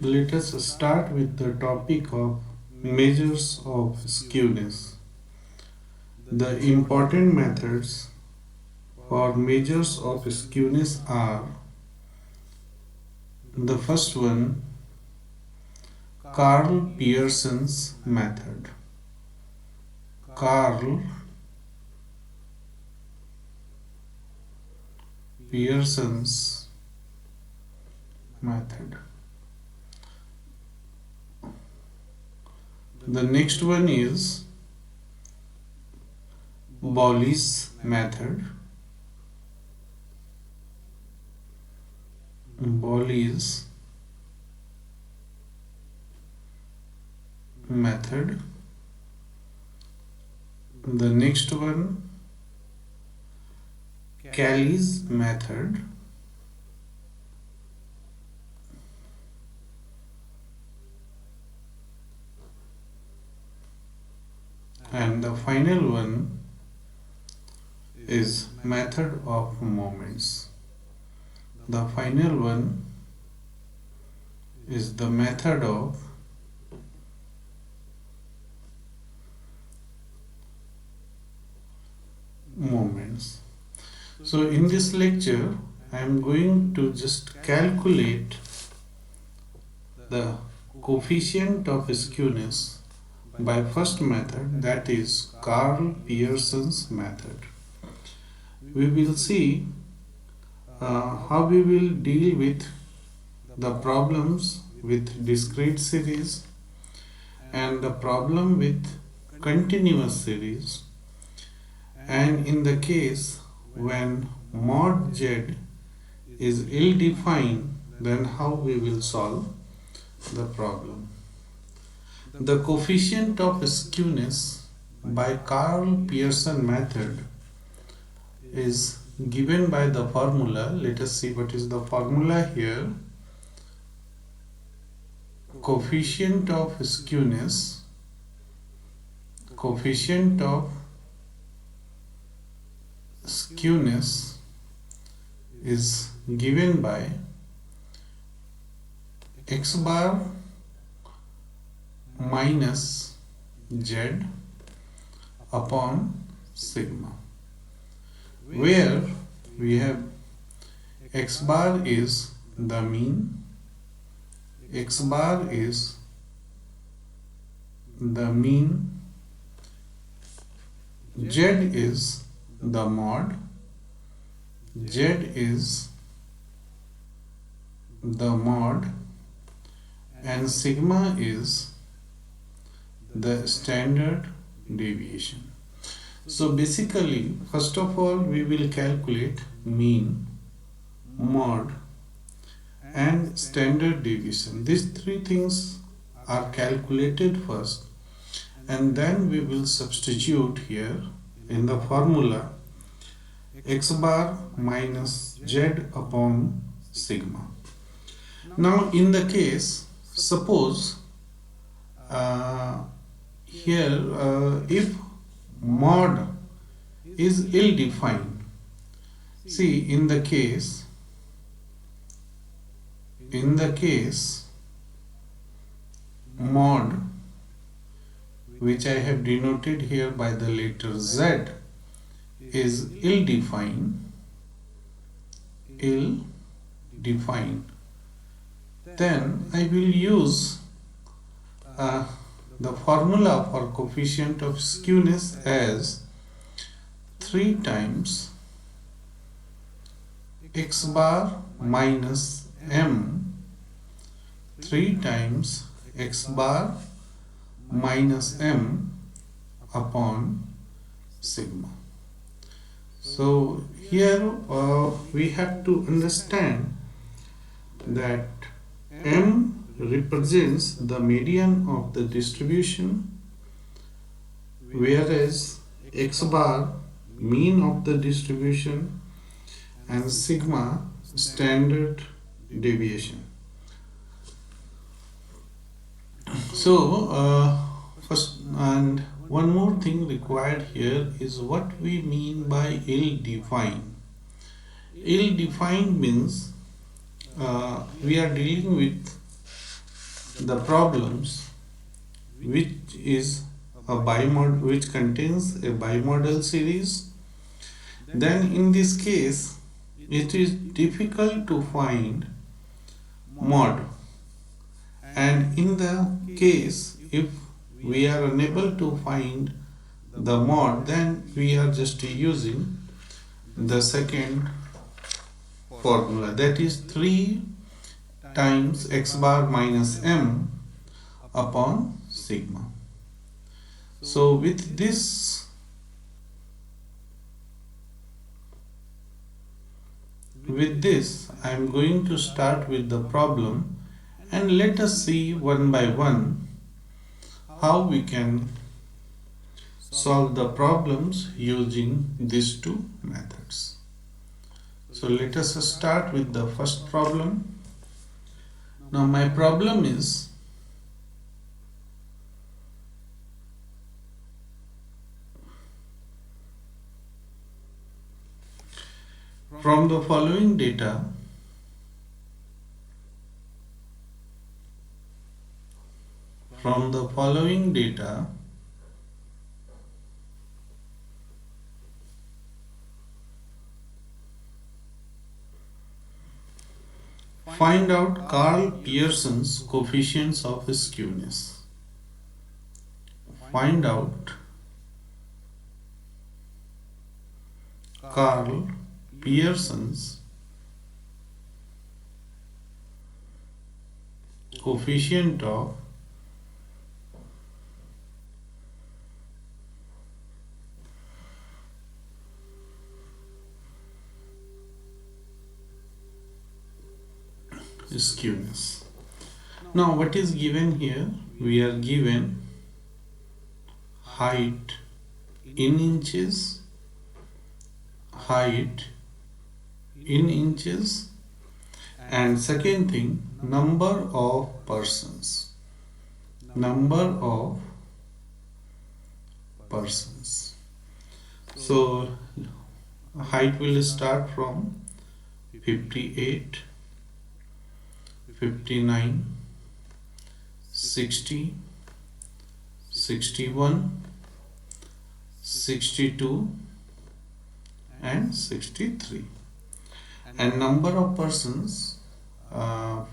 Let us start with the topic of measures of skewness. The important methods for measures of skewness are: the first one, Karl Pearson's method. Karl Pearson's method. The next one is Bowley's method. Bowley's method. The next one, Kelly's method. And the final one is method of moments. The final one is the method of moments. So in this lecture I am going to just calculate the coefficient of skewness by first method, that is Karl Pearson's method. We will see how we will deal with the problems with discrete series and the problem with continuous series, and in the case when mod z is ill-defined, then how we will solve the problem. The coefficient of skewness by Karl Pearson method is given by the formula. Let us see what is the formula here. Coefficient of skewness is given by x bar minus z upon sigma, where we have x bar is the mean, x bar is the mean, z is the mod, z is the mod, and sigma is the standard deviation. So basically, first of all, we will calculate mean, mod, and standard deviation. These three things are calculated first, and then we will substitute here in the formula x bar minus z upon sigma. Now in the case, suppose if mod is ill-defined, see in the case mod, which I have denoted here by the letter Z, is ill-defined, then I will use the formula for coefficient of skewness as 3 times x bar minus m, 3 times x bar minus m upon sigma. So here we have to understand that m represents the median of the distribution, whereas x bar mean of the distribution, and sigma standard deviation. So first, and one more thing required here is what we mean by ill-defined. Ill-defined means we are dealing with the problems which is a bimodal, which contains a bimodal series, then in this case it is difficult to find mod, and in the case if we are unable to find the mod, then we are just using the second formula, that is 3 times x bar minus m upon sigma. So with this I am going to start with the problem, and let us see one by one how we can solve the problems using these two methods. So let us start with the first problem. Now my problem is from the following data, find out Karl Pearson's coefficients of skewness. Find out Karl Pearson's coefficient of skewness. Now what is given here? We are given height in inches, and second thing, number of persons. So height will start from 58, 59, 60, 61, 62 and 63, and number of persons 10,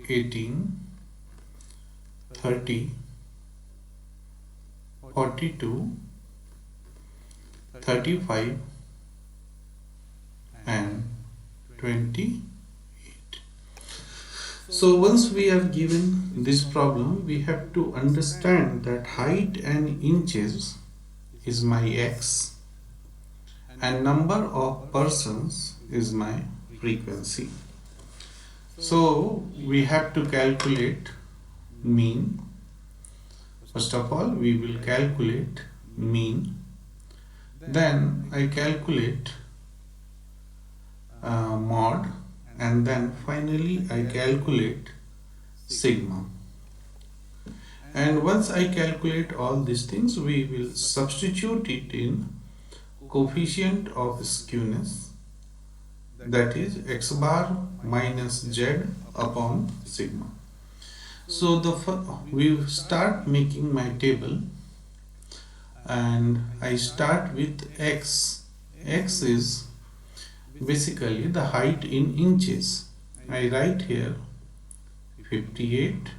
18, 30, 42, 35 and 28. So once we are given this problem, we have to understand that height and inches is my x and number of persons is my frequency. So we have to calculate mean. First of all, we will calculate mean. Then I calculate mod, and then finally I calculate sigma. And once I calculate all these things, we will substitute it in coefficient of skewness, that is x bar minus z upon sigma. So we start making my table, and I start with x. X is basically the height in inches. I write here 58,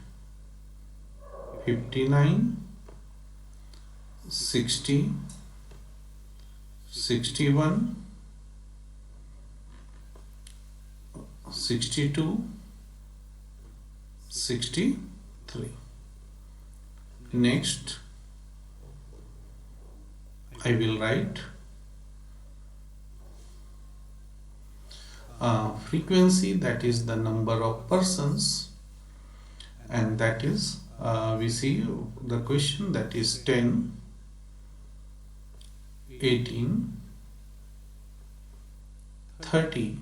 59, 60, 61, 62, 63. Next, I will write frequency, that is the number of persons, and that is we see the question, that is 10, 18, 30,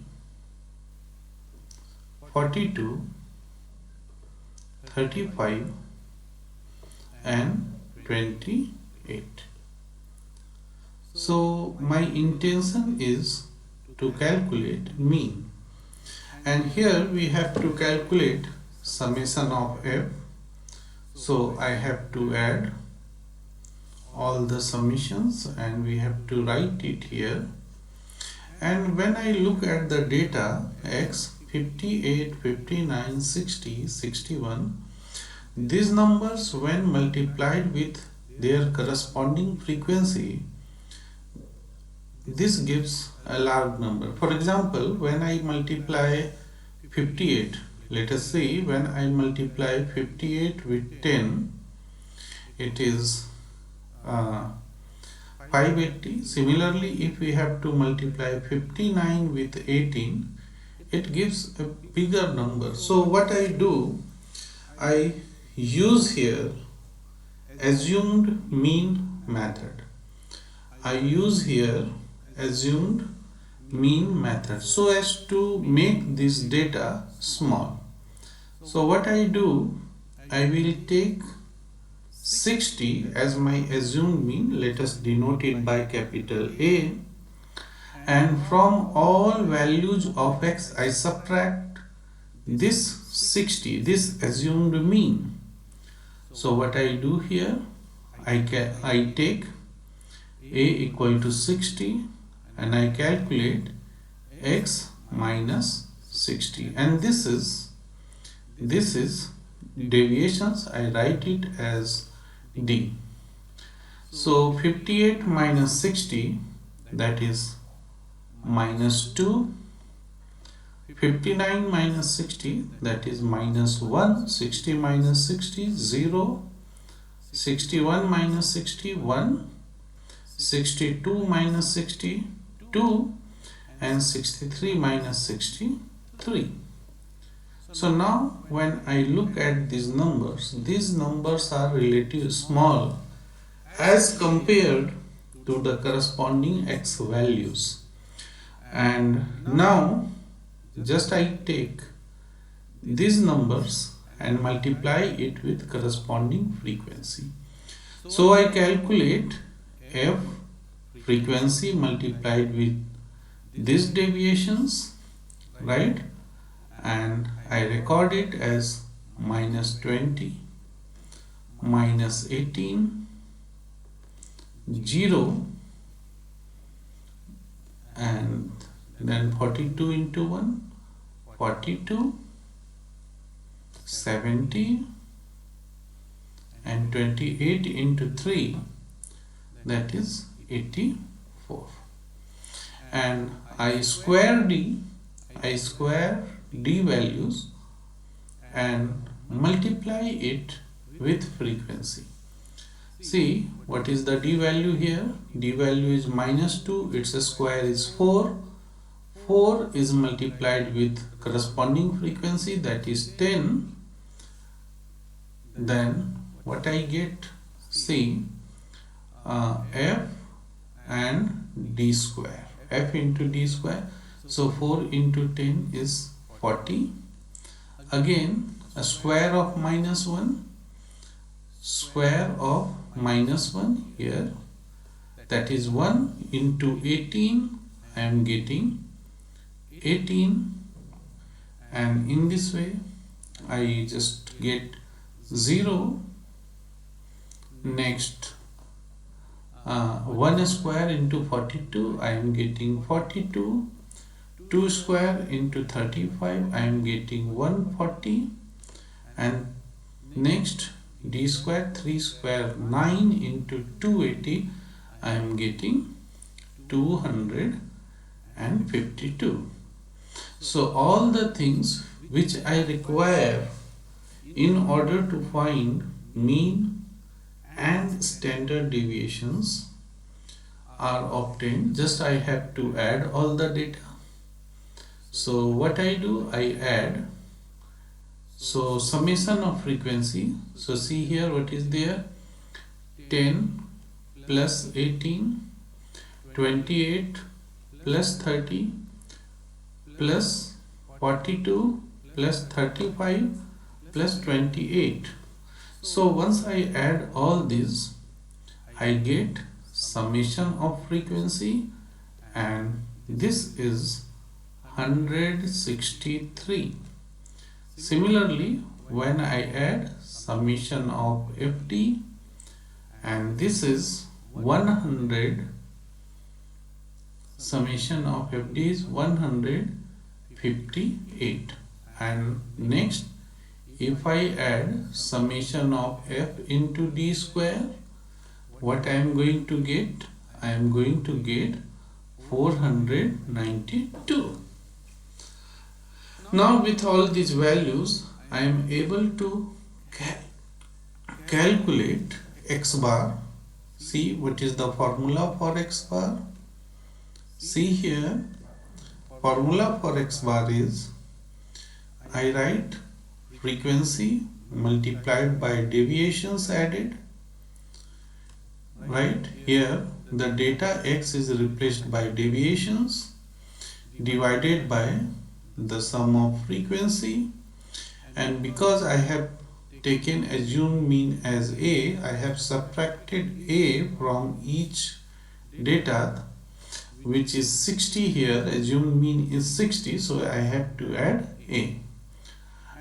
42, 35 and 28. So my intention is to calculate mean, and here we have to calculate summation of f. So I have to add all the summations and we have to write it here. And when I look at the data x 58, 59, 60, 61, these numbers when multiplied with their corresponding frequency, this gives a large number. For example, when I multiply 58, let us see, when I multiply 58 with 10, it is 580. Similarly, if we have to multiply 59 with 18, it gives a bigger number. So what I do, I use here assumed mean method. I use here assumed mean method so as to make this data small. So what I do, I will take 60 as my assumed mean. Let us denote it by capital A, and from all values of x I subtract this 60, this assumed mean. So what I do here, I take A equal to 60 and I calculate x minus 60, and this is deviations. I write it as D. So 58 minus 60, that is minus 2. 59 minus 60, that is minus 1. 60 minus 60, 0. 61 minus 60, 1. 62 minus 60, 2. And 63 minus 60, 3. So now when I look at these numbers are relatively small as compared to the corresponding x values. And now just I take these numbers and multiply it with corresponding frequency. So I calculate f frequency multiplied with these deviations, right? And I record it as minus 20, minus 18, 0, and then 42 into 1, 42, 70, and 28 into 3, that is 84. And I square D values and multiply it with frequency. See, what is the D value here? D value is minus 2, its square is 4. 4 is multiplied with corresponding frequency, that is 10. Then what I get? See, f and d square. F into d square. So 4 into 10 is 40. Again, a square of minus 1. Square of minus 1 here. That is 1 into 18. I am getting 18. And in this way, I just get 0. Next, 1 square into 42, I am getting 42. 2 square into 35, I am getting 140. And next, d square, 3 square, 9 into 280, I am getting 252. So all the things which I require in order to find mean and standard deviations are obtained. Just I have to add all the data. So what I do, I add. So summation of frequency. So see here what is there. 10 plus 18, 28 plus 30 plus 42 plus 35 plus 28. So once I add all these, I get summation of frequency, and this is 163. Similarly, when I add summation of FD, and this is 100, summation of FD is 158. And next, if I add summation of F into D square, what I am going to get? I am going to get 492. Now with all these values, I am able to calculate x bar. See what is the formula for x bar? See here, formula for x bar is, I write frequency multiplied by deviations added. Right here, the data x is replaced by deviations divided by the sum of frequency, and because I have taken assumed mean as a, I have subtracted a from each data, which is 60 here. Assumed mean is 60, so I have to add a.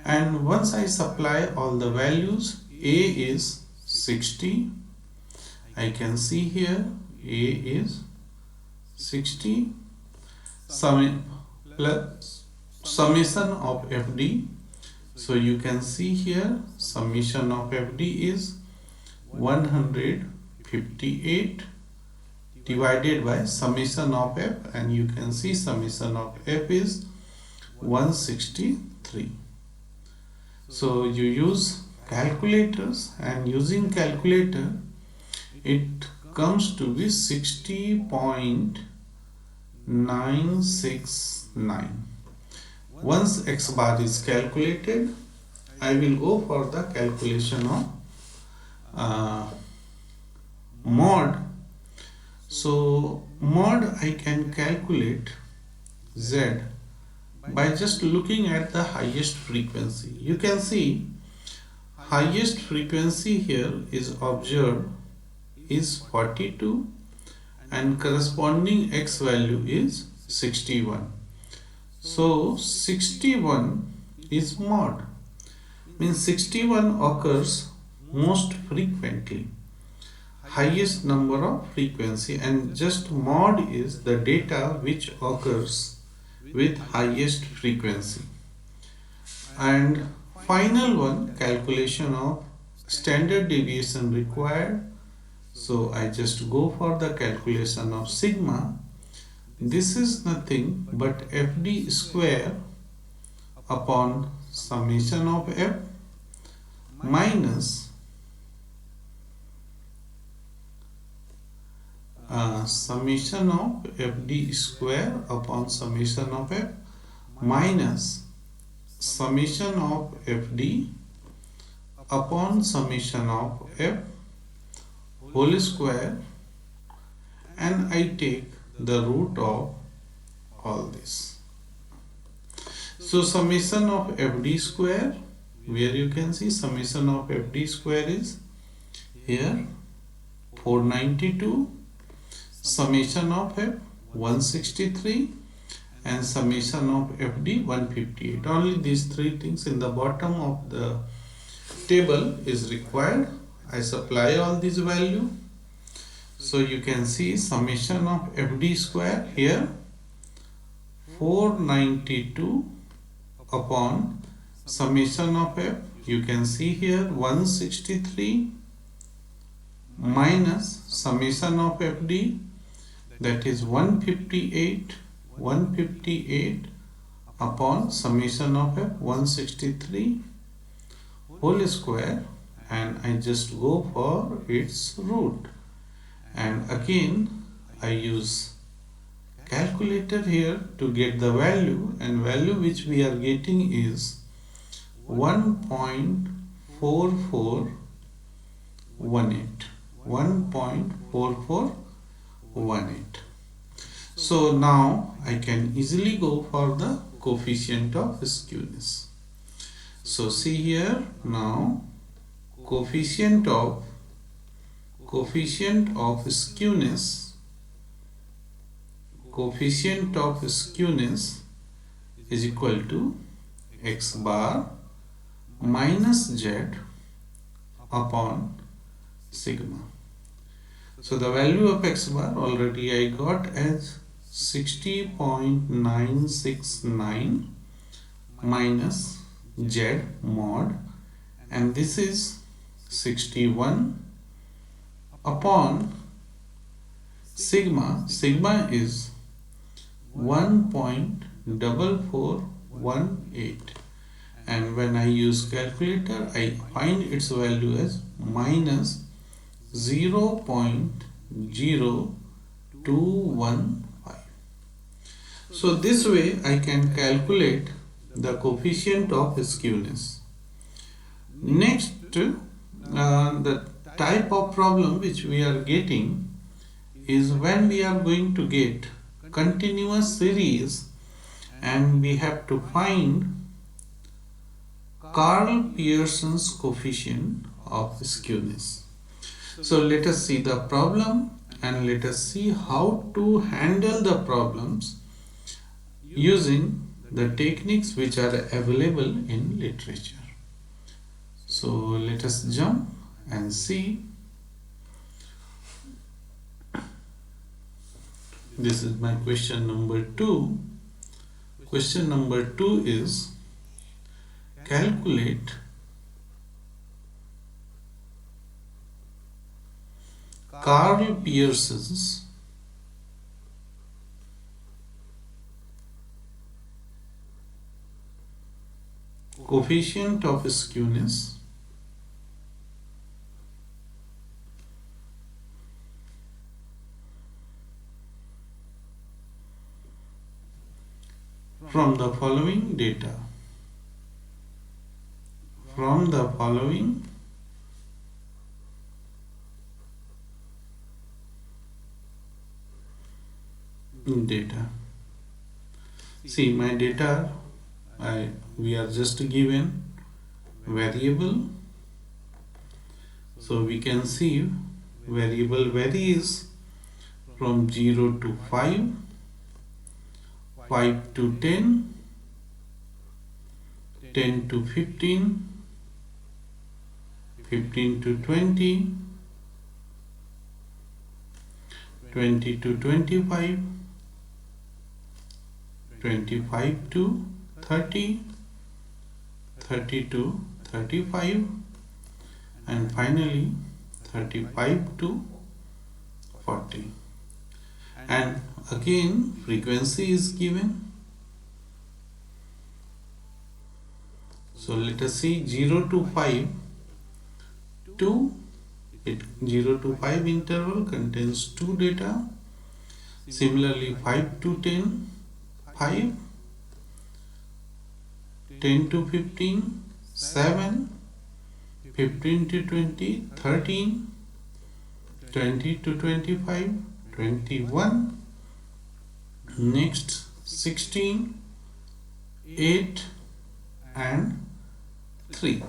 And once I supply all the values, a is 60. I can see here a is 60. Plus summation of FD. So you can see here summation of FD is 158 divided by summation of F, and you can see summation of F is 163. So you use calculators, and using calculator it comes to be 60.969. Once x bar is calculated, I will go for the calculation of mod. So mod I can calculate Z by just looking at the highest frequency. You can see highest frequency here is observed is 42, and corresponding x value is 61. So 61 is mod, means 61 occurs most frequently, highest number of frequency, and just mod is the data which occurs with highest frequency. And final one, calculation of standard deviation required. So I just go for the calculation of sigma. This is nothing but FD square upon summation of F minus summation of FD square upon summation of F minus summation of FD upon summation of F whole square, and I take the root of all this. So summation of FD square, where you can see summation of FD square is here 492, summation of F 163, and summation of FD 158. Only these three things in the bottom of the table is required. I supply all these value. So you can see summation of FD square here 492 upon summation of F, you can see here 163 minus summation of FD, that is 158 upon summation of F 163 whole square, and I just go for its root. And again I use calculator here to get the value, and value which we are getting is 1.4418. 1.4418. So now I can easily go for the coefficient of skewness. So see here, now coefficient of skewness is equal to x bar minus z upon sigma. So the value of x bar already I got as 60.969 minus z mod, and this is 61 upon sigma. Sigma is 1.4418, and when I use calculator I find its value as minus 0.0215. So this way I can calculate the coefficient of skewness. Next, the type of problem which we are getting is when we are going to get continuous series and we have to find Karl Pearson's coefficient of skewness. So let us see the problem and let us see how to handle the problems using the techniques which are available in literature. So let us jump and see. This is my question number 2. Question number 2 is calculate Karl Pearson's coefficient of skewness from the following data. From the following data. See my data, we are just given variable. So we can see variable varies from 0 to 5, 5 to 10, 10 to 15, 15 to 20, 20 to 25, 25 to 30, 30 to 35, and finally 35 to 40. And again frequency is given. So let us see 0 to 5. 0 to 5 interval contains 2 data. Similarly 5 to 10, 5, 10 to 15, 7, 15 to 20, 13, 20 to 25, 21, next 16, 8 and 3.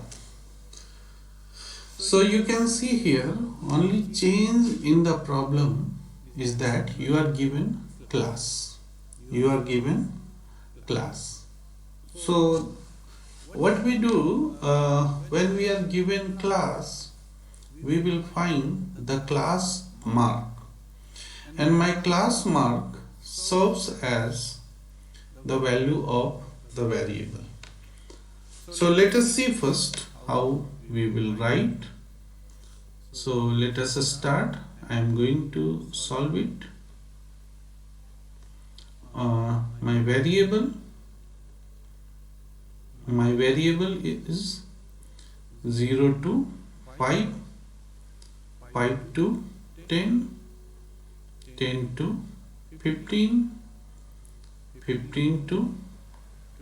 So you can see here only change in the problem is that you are given class. You are given class. So what we do when we are given class, we will find the class mark, and my class mark serves as the value of the variable. So let us see first how we will write. So let us start. I am going to solve it. My variable is 0 to 5, 5 to 10, 10 to 15, 15 to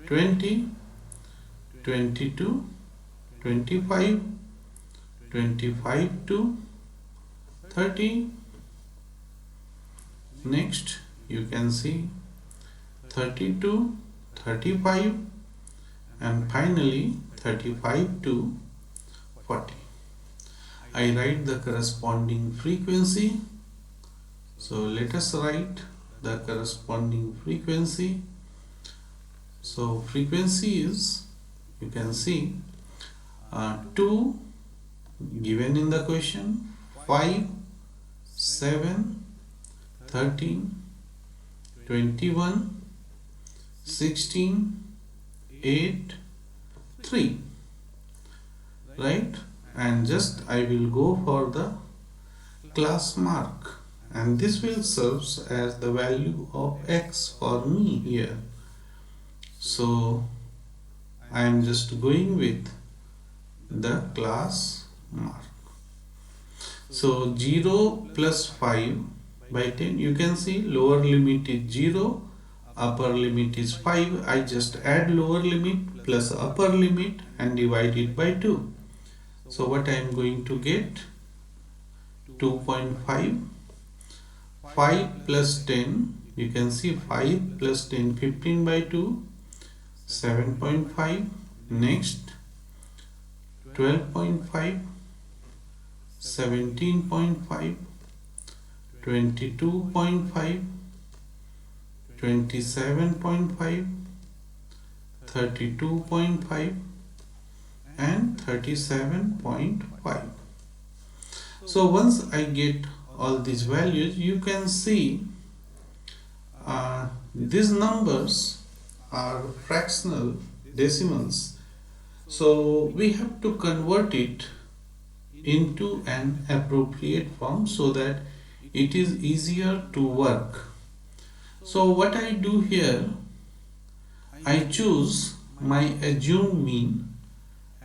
20, 20 to 25, 25 to 30. Next you can see 30 to 35, and finally 35 to 40. I write the corresponding frequency. So let us write the corresponding frequency. So frequency is, you can see, 2 given in the question, 5, 7, 13, 21, 16, 8, 3, right? And just I will go for the class mark, and this will serve as the value of x for me here. So I am just going with the class mark. So 0 plus 5 by 10, you can see lower limit is 0, upper limit is 5. I just add lower limit plus upper limit and divide it by 2. So what I am going to get, 2.5. 5 plus 10, you can see 5 plus 10, 15 by 2, 7.5. Next 12.5, 17.5, 22.5, 27.5, 32.5 and 37.5. So once I get all these values, you can see these numbers are fractional decimals. So we have to convert it into an appropriate form so that it is easier to work. So what I do here, I choose my assumed mean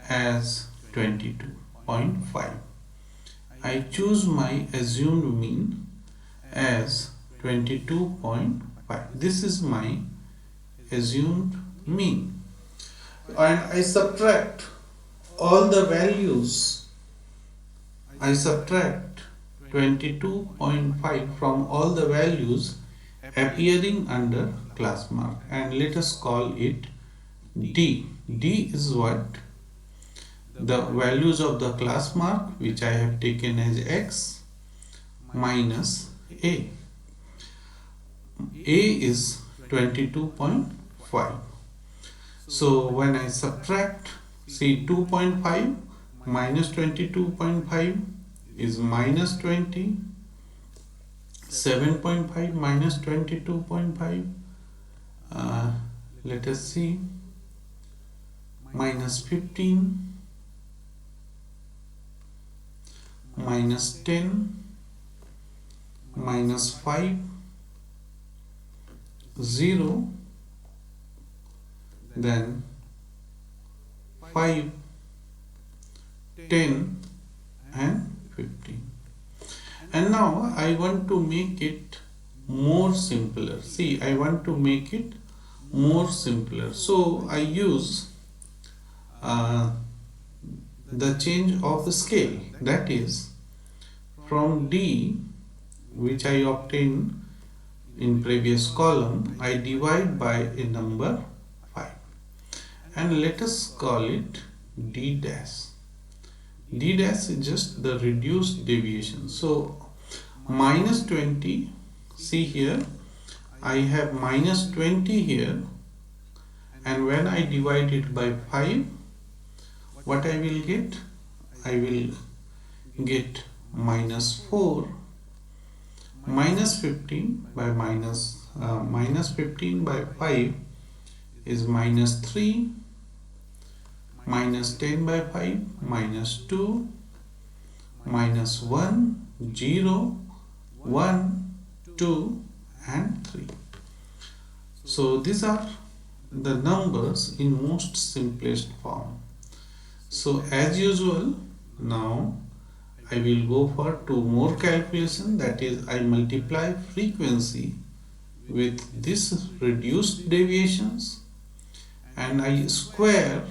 as 22.5. I choose my assumed mean as 22.5. This is my assumed mean. And I subtract all the values. I subtract 22.5 from all the values appearing under class mark, and let us call it D. D is what? The values of the class mark which I have taken as x minus A. A is 22.5. So when I subtract, see, 2.5 minus 22.5 is minus 20. 7.5 minus 22.5, let us see, minus 15, minus 10, minus 5, 0, then 5, 10 and 15. And now I want to make it more simpler. See, I want to make it more simpler. So I use the change of the scale, that is from D, which I obtained in previous column, I divide by a number 5, and let us call it D dash. D dash is just the reduced deviation. So minus 20, see here, I have minus 20 here, and when I divide it by 5, what I will get? I will get minus 4. Minus 15 by minus 15 by 5 is minus 3. Minus 10 by 5, minus 2, minus 1, 0, 1, 2 and 3. So these are the numbers in most simplest form. So as usual, now I will go for 2 more calculation, that is I multiply frequency with this reduced deviations and I square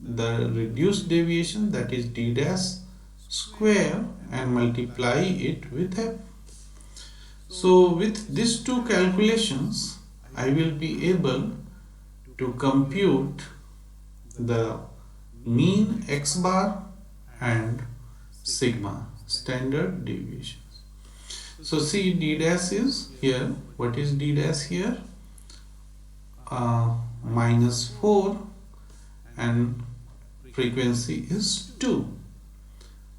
the reduced deviation, that is D dash square, and multiply it with f. So with these 2 calculations I will be able to compute the mean x bar and sigma, standard deviations. So see, D dash is here. What is D dash here? minus 4 and frequency is 2.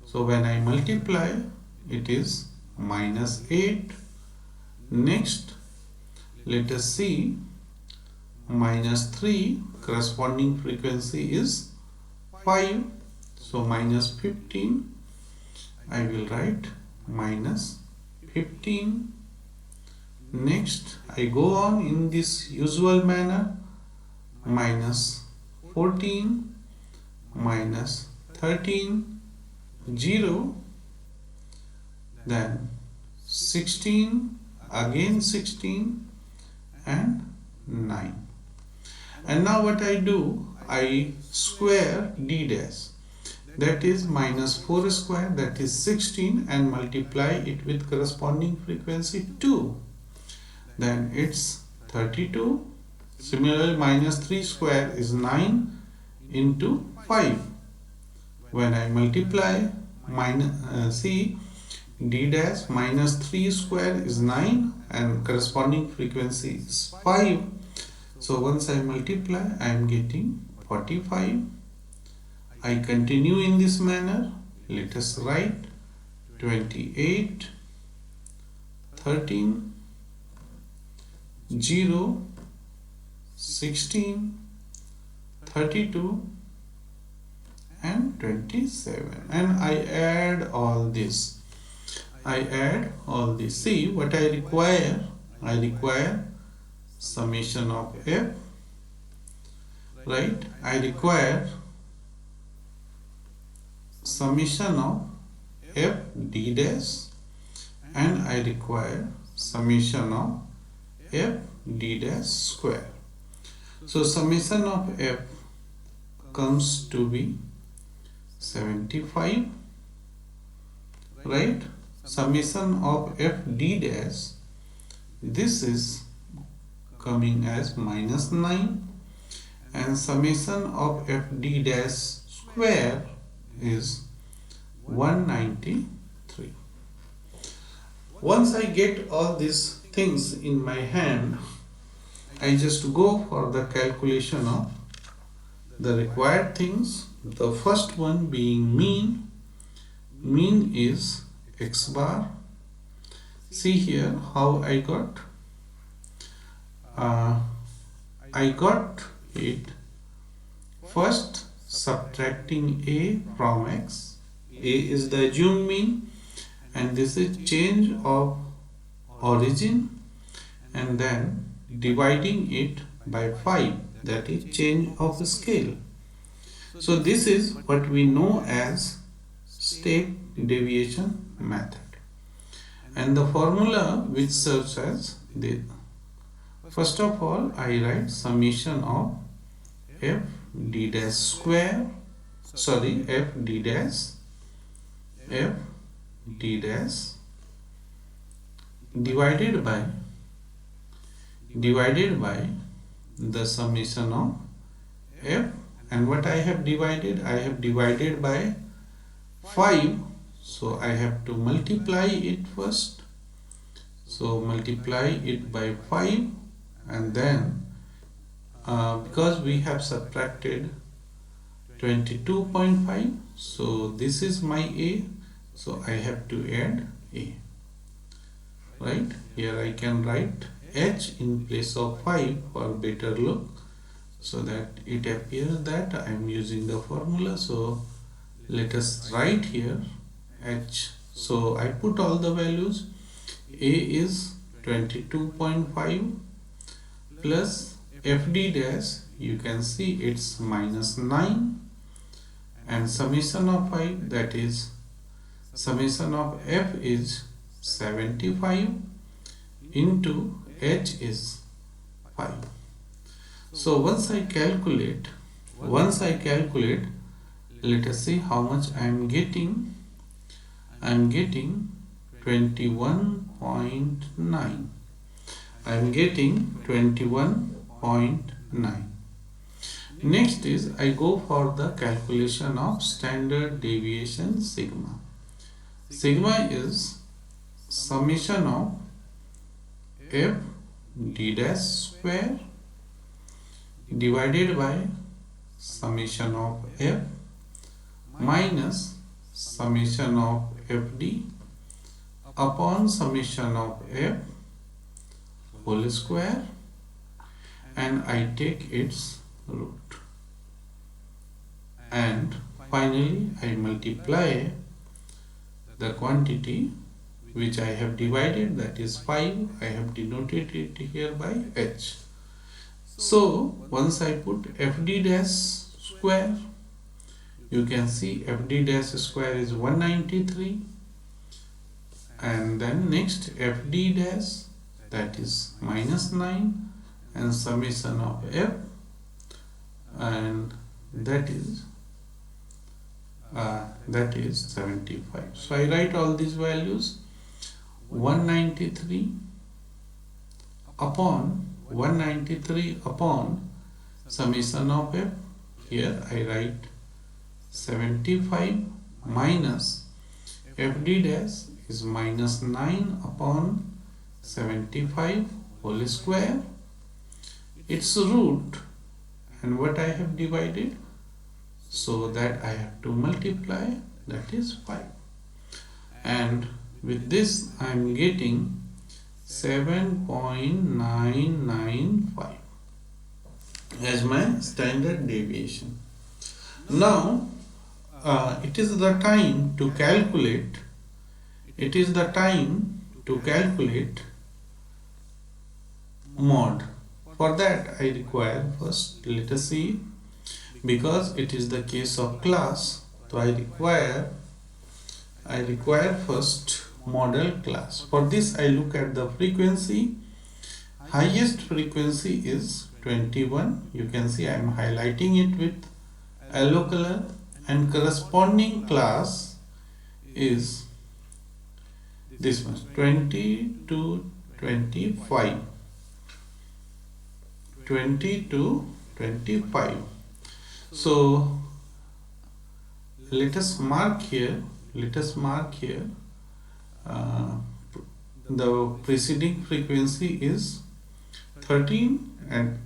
So when I multiply, it is minus 8. Next, let us see minus 3, corresponding frequency is 5. So minus 15, I will write minus 15. Next, I go on in this usual manner, minus 14, minus 13, 0, then 16, again 16 and 9. And now what I do, I square d dash, that is minus 4 square, that is 16, and multiply it with corresponding frequency 2. Then it's 32. Similarly, minus 3 square is 9 into 5. When I multiply, see, d dash minus 3 square is 9 and corresponding frequency is 5. So once I multiply, I am getting 45. I continue in this manner. Let us write 28, 13, 0, 16, 32 and 27, and I add all this. See what I require. I require summation of f, right? I require summation of f d dash, and I require summation of f d dash square. So summation of f comes to be 75, right? Summation of f d dash, this is coming as minus 9, and summation of f d dash square is 193. Once I get all these things in my hand, I just go for the calculation of the required things. The first one being mean. Mean is x bar. See here how I got. I got it first subtracting a from x. A is the assumed mean, and this is change of origin, and then dividing it by 5, that is change of scale. So this is what we know as state deviation method, and the formula which serves as the, first of all I write summation of f d dash square, f d dash divided by the summation of f, and what I have divided by 5, so I have to multiply it first. So multiply it by 5, and then because we have subtracted 22.5, so this is my a, so I have to add a, right? Here I can write h in place of 5 for better look, so that it appears that I am using the formula. So let us write here h. So I put all the values. A is 22.5 plus fd dash, you can see it's minus 9, and summation of 5, that is summation of f is 75 into h is 5. So once I calculate, let us see how much I am getting. I am getting 21.9. I am getting 21.9. Next is I go for the calculation of standard deviation sigma. Sigma is summation of f d dash square divided by summation of f minus summation of fd upon summation of f whole square, and I take its root, and finally I multiply the quantity which I have divided, that is 5. I have denoted it here by h. So once I put fd dash square, you can see fd dash square is 193, and then next fd dash, that is minus 9, and summation of f, and that is 75. So I write all these values. 193 upon summation of f, here I write 75 minus fd dash is minus 9 upon 75 whole square, its root, and what I have divided, so that I have to multiply, that is 5, and with this I am getting 7.995 as my standard deviation. Now it is the time to calculate mod. For that I require first, let us see, because it is the case of class, so I require first model class. For this I look at the frequency. Highest frequency is 21. You can see I am highlighting it with yellow color, and corresponding class is this one, 20 to 25. 20 to 25. So let us mark here the preceding frequency is 13 and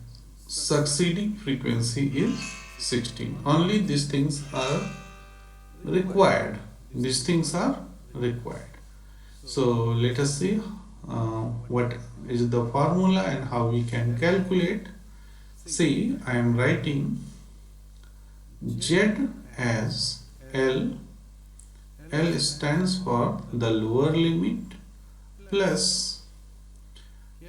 succeeding frequency is 16. Only these things are required. So let us see what is the formula and how we can calculate. See, I am writing Z as L. L stands for the lower limit, plus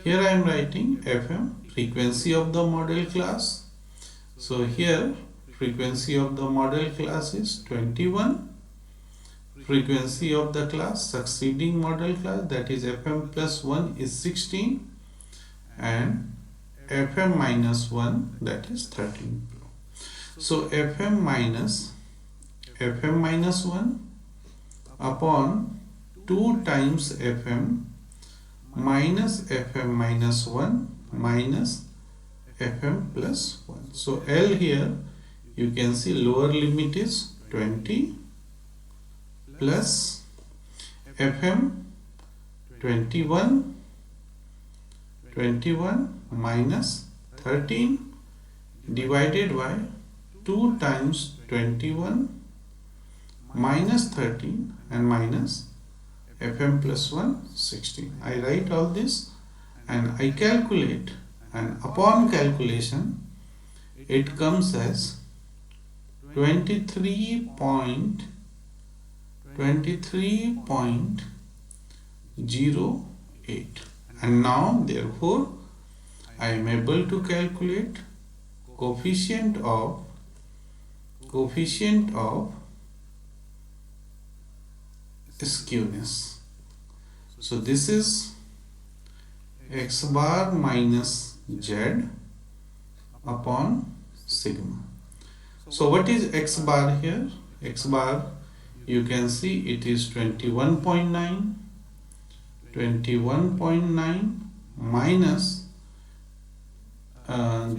here I am writing FM, frequency of the model class. So here frequency of the model class is 21. Frequency of the class succeeding model class, that is FM plus 1, is 16, and FM minus 1, that is 13. So FM minus 1 upon 2 times FM minus FM minus 1 minus FM plus 1. So L here you can see lower limit is 20 plus FM 21 minus 13 divided by 2 times 21 minus 13 and minus FM plus 1, 16. I write all this and I calculate, and upon calculation it comes as 23.08, and now therefore I am able to calculate coefficient of skewness. So this is x bar minus z upon sigma. So what is x bar here? X bar, you can see it is 21.9 minus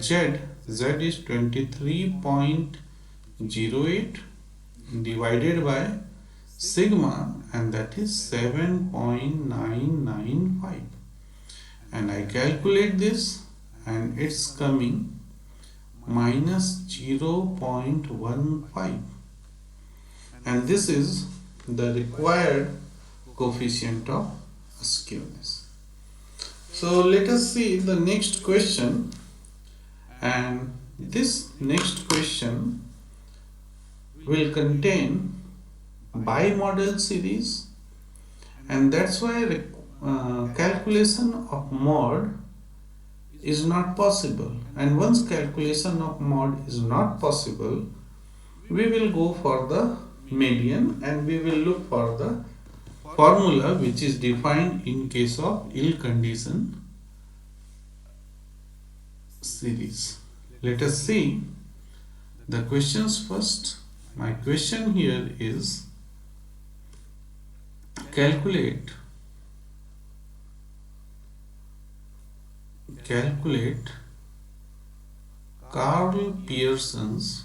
z is 23.08 divided by sigma, and that is 7.995, and I calculate this and it's coming minus 0.15, and this is the required coefficient of skewness. So let us see the next question, and this next question will contain bimodal series, and that's why calculation of mod is not possible. And once calculation of mod is not possible, we will go for the median and we will look for the formula which is defined in case of ill condition series. Let us see the questions first. My question here is calculate Karl Pearson's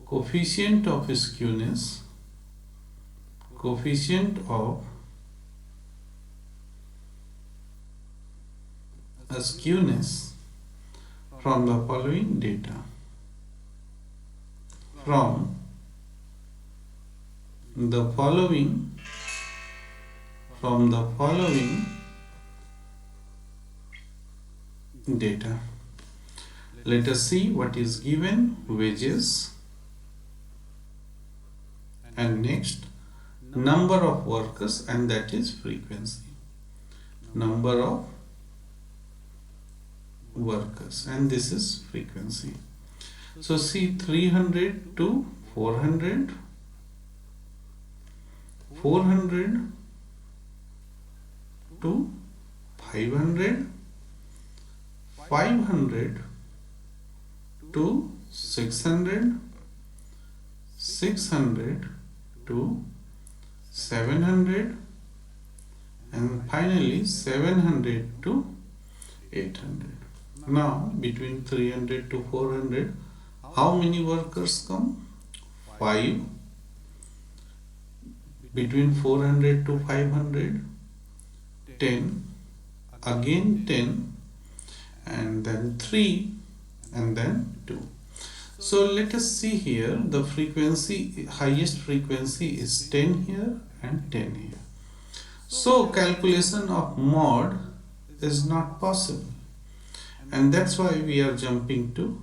coefficient of skewness from the following data. From the following data. Let us see what is given: wages, and next number of workers, and that is frequency. Number of workers, and this is frequency. So see, 300 to 400, 400 to 500, 500 to 600, 600 to 700, and finally 700 to 800. Now between 300 to 400, how many workers come? 5. Between 400 to 500, 10, again 10, and then 3, and then 2. So let us see here, the frequency, highest frequency is 10 here and 10 here. So calculation of mod is not possible, and that's why we are jumping to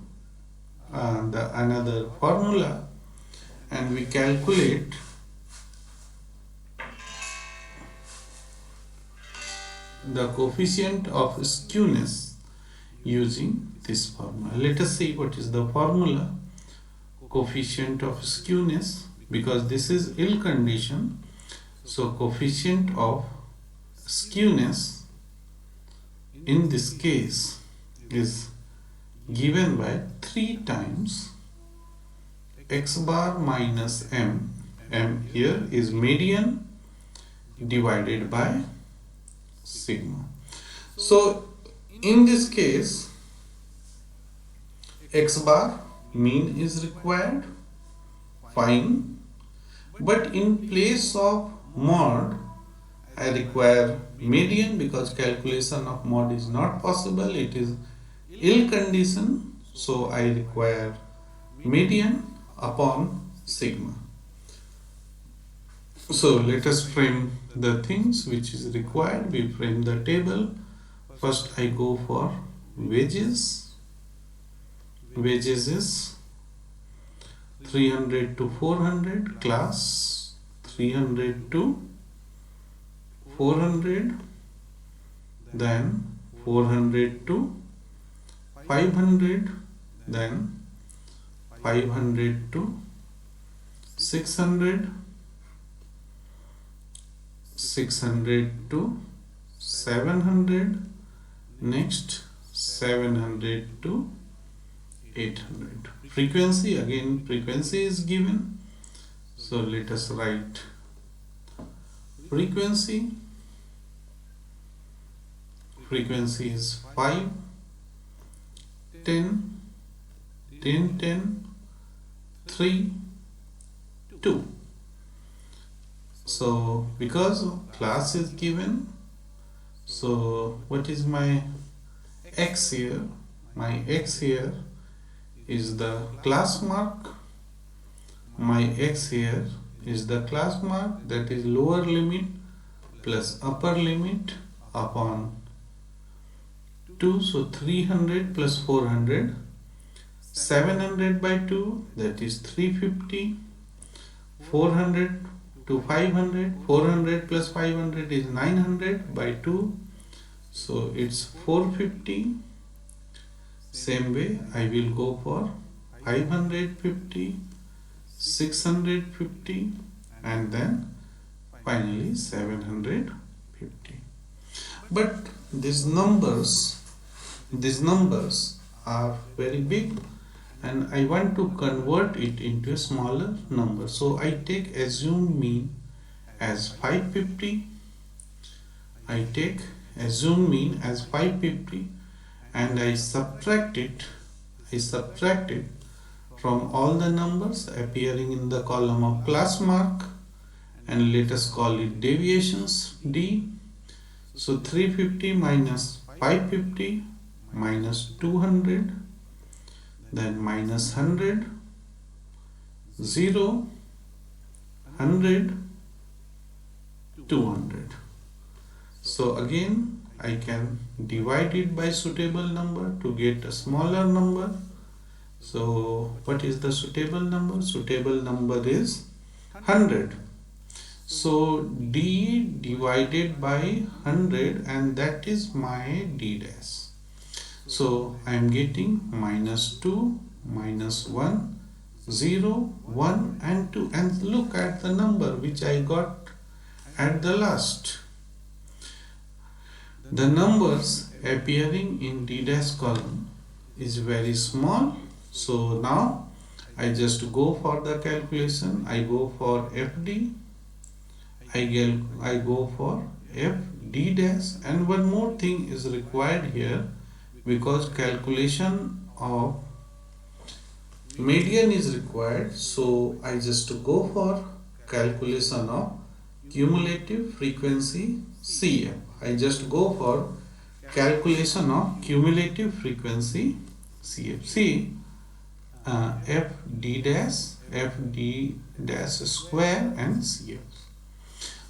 another formula, and we calculate the coefficient of skewness using this formula. Let us see what is the formula. Coefficient of skewness, because this is ill condition, so coefficient of skewness in this case is given by 3 times x bar minus m. M here is median divided by sigma. So in this case, x bar mean is required, fine, but in place of mod I require median, because calculation of mod is not possible, it is ill condition, so I require median upon sigma. So let us frame the things which is required. We frame the table. First I go for wages. Wages is 300 to 400, class 300 to 400, then 400 to 500, then 500 to 600, 600 to 700, next 700 to 800. Frequency, again frequency is given, so let us write frequency. Frequency is 5, 10, 10, 10, 3, 2. So because class is given, So what is my x here? My x here is the class mark. My x here is the class mark, that is lower limit plus upper limit upon 2. So 300 plus 400, 700 by 2, that is 350. 400 to 500, 400 plus 500 is 900 by 2, so it's 450. Same way I will go for 550, 650, and then finally 750. But these numbers are very big, and I want to convert it into a smaller number. So I take assumed mean as 550. I take assumed mean as 550 and I subtract it from all the numbers appearing in the column of class mark, and let us call it deviations D. So 350 minus 550 minus 200, then minus 100, 0, 100, 200. So again I can divide it by suitable number to get a smaller number. So what is the suitable number? Suitable number is 100. So D divided by 100, and that is my D dash. So I am getting minus 2, minus 1, 0, 1 and 2. And look at the number which I got at the last. The numbers appearing in D dash column is very small. So now I just go for the calculation. I go for FD. I go for FD dash, and one more thing is required here, because calculation of median is required. So I just go for calculation of cumulative frequency CF. I just go for calculation of cumulative frequency CF. See, FD dash square and CF.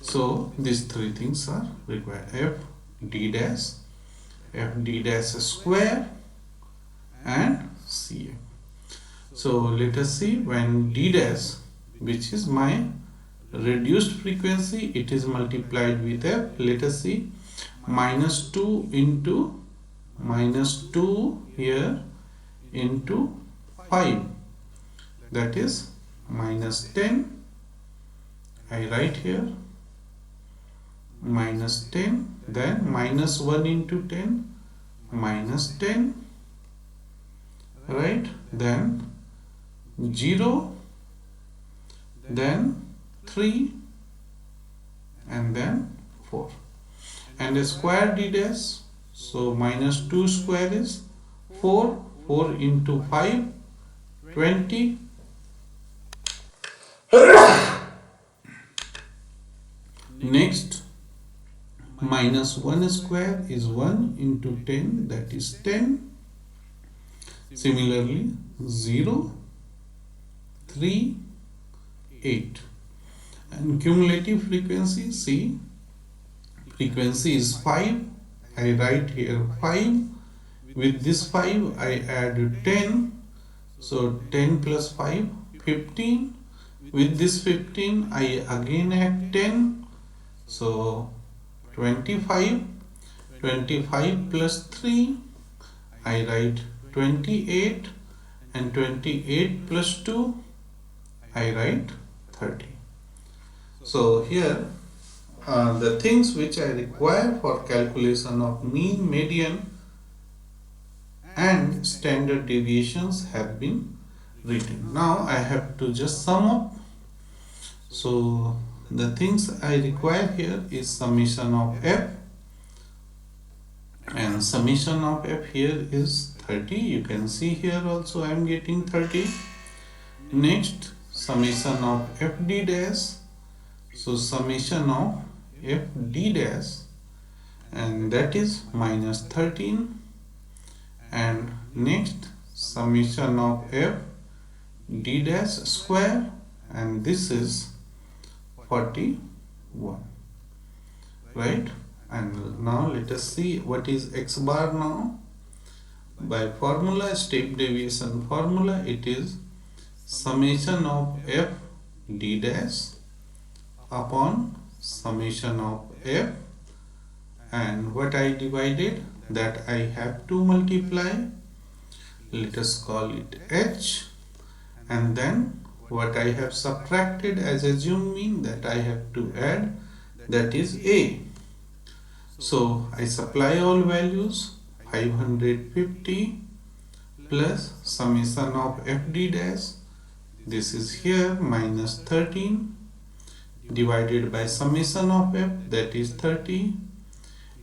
So these three things are required: FD dash square and CF. So let us see, when D dash, which is my reduced frequency, it is multiplied with F. Let us see, minus 2 into minus 2 here into 5, that is minus 10. I write here minus 10, then minus 1 into 10, minus 10, right, then 0, then 3, and then 4, and a square D dash. So minus 2 square is 4, 4 into 5, 20. Next, minus 1 square is 1 into 10, that is 10. Similarly, 0, 3, 8. And cumulative frequency, see, frequency is 5. I write here 5. With this 5 I add 10. So 10 plus 5, 15. With this 15 I again add 10. So 25. 25 plus 3, I write 28. And 28 plus 2, I write 30. So here the things which I require for calculation of mean, median and standard deviations have been written. Now I have to just sum up. So the things I require here is summation of F, and summation of F here is 30. You can see here also I am getting 30. Next, summation of FD dash. So summation of FD dash, and that is minus 13, and next summation of f d dash square, and this is 41, right? And now let us see what is x bar now. By formula, step deviation formula, it is summation of f d dash upon summation of f, and what I divided, that I have to multiply, let us call it h, and then what I have subtracted as assumed mean, that I have to add, that is a. So I supply all values, 550 plus summation of f d dash, this is here minus 13, divided by summation of f, that is 30,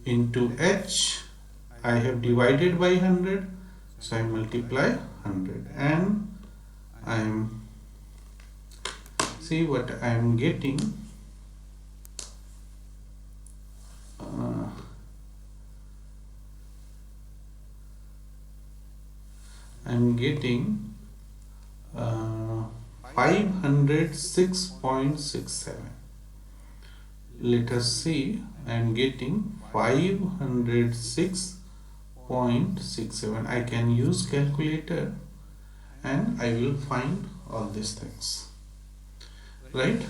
into h, I have divided by 100, so I multiply 100, and I am, see what I am getting, I am getting 506.67. Let us see, I am getting 506.67. I can use calculator and I will find all these things, right?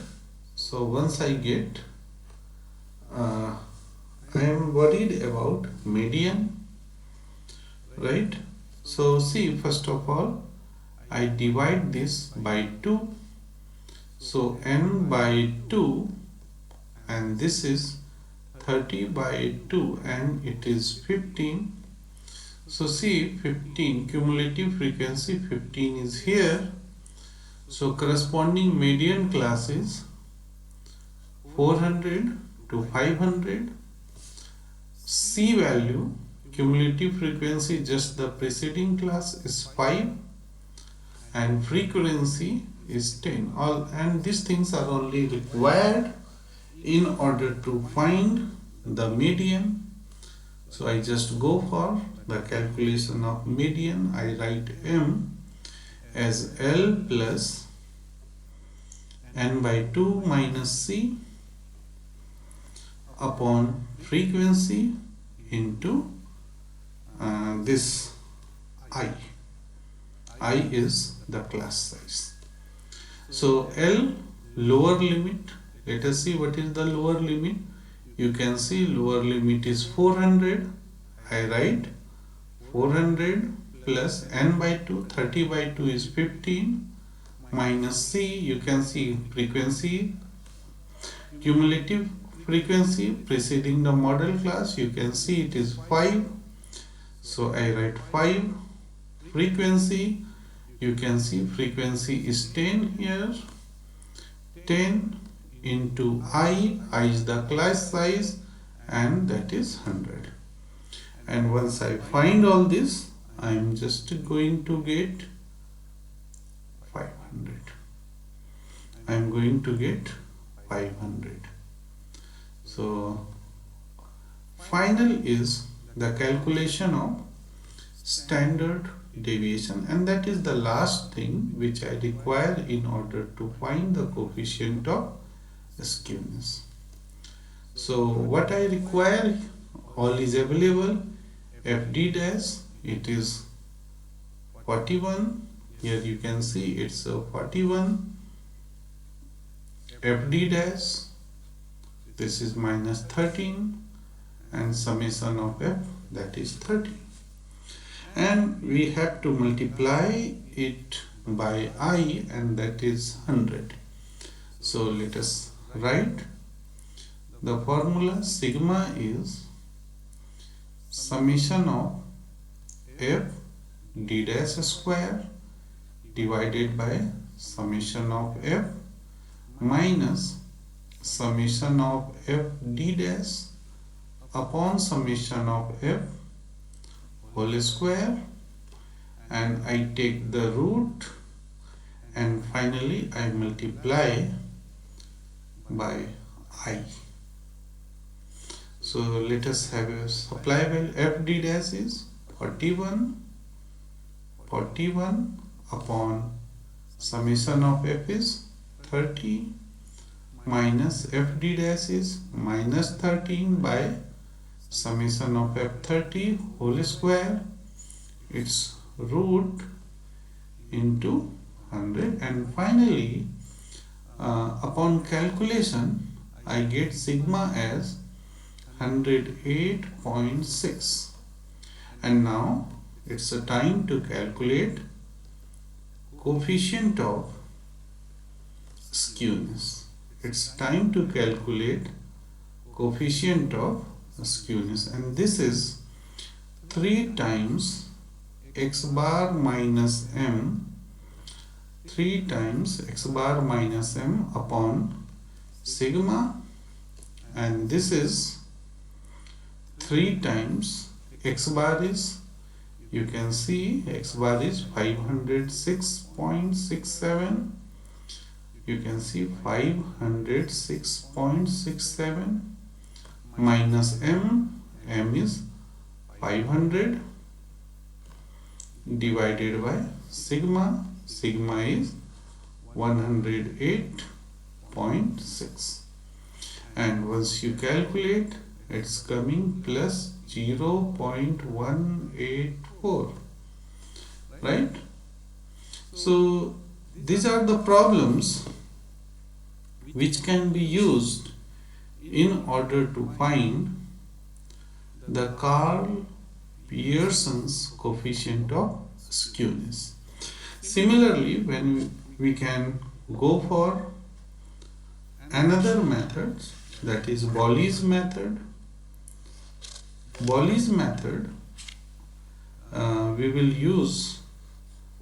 So once I get, I am worried about median, right? So see, first of all, I divide this by 2, so n by 2, and this is 30 by 2, and it is 15. So see, 15, cumulative frequency 15 is here, so corresponding median class is 400 to 500. C value, cumulative frequency, just the preceding class, is 5, and frequency is 10. All, and these things are only required in order to find the median. So I just go for the calculation of median. I write m as L plus n by 2 minus c upon frequency into this I. I is the class size. So L, lower limit, let us see what is the lower limit. You can see lower limit is 400. I write 400 plus n by 2, 30 by 2 is 15, minus c, you can see frequency, cumulative frequency preceding the model class, you can see it is 5. So I write 5. Frequency, you can see frequency is 10 here. 10 into I is the class size, and that is 100. And once I find all this, I am just going to get 500. I am going to get 500. So final is the calculation of standard deviation, and that is the last thing which I require in order to find the coefficient of skewness. So what I require, all is available. FD dash, it is 41, here you can see it's 41. FD dash, this is minus 13, and summation of f, that is 30. And we have to multiply it by I, and that is 100. So let us write the formula. Sigma is summation of f d dash square divided by summation of f minus summation of f d dash upon summation of f whole square, and I take the root, and finally I multiply by I. So let us have a supply value. FD dash is 41 upon summation of F is 30 minus FD dash is minus 13 by summation of F30 whole square. Its root into 100, and finally upon calculation I get sigma as 108.6. and now it's a time to calculate coefficient of skewness. It's time to calculate coefficient of skewness, and this is 3 times x bar minus m, 3 times x bar minus m upon sigma, and this is 3 times x bar is, you can see x bar is 506.67, you can see 506.67 minus m is 500 divided by sigma is 108.6, and once you calculate it's coming plus 0.184, right? So these are the problems which can be used in order to find the Karl Pearson's coefficient of skewness. Similarly, when we can go for another method, that is Bolly's method. Bolly's method, we will use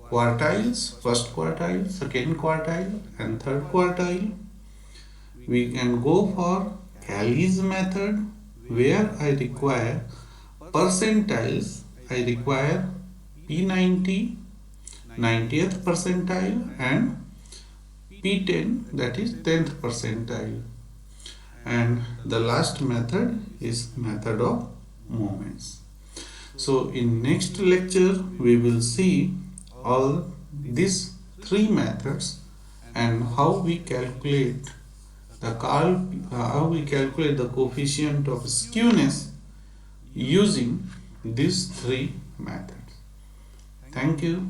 quartiles, first quartile, second quartile and third quartile. We can go for Kelly's method, where I require percentiles. I require P90, 90th percentile, and P10, that is 10th percentile. And the last method is method of moments. So in next lecture we will see all these 3 methods and how we calculate the coefficient of skewness using these 3 methods. Thank you.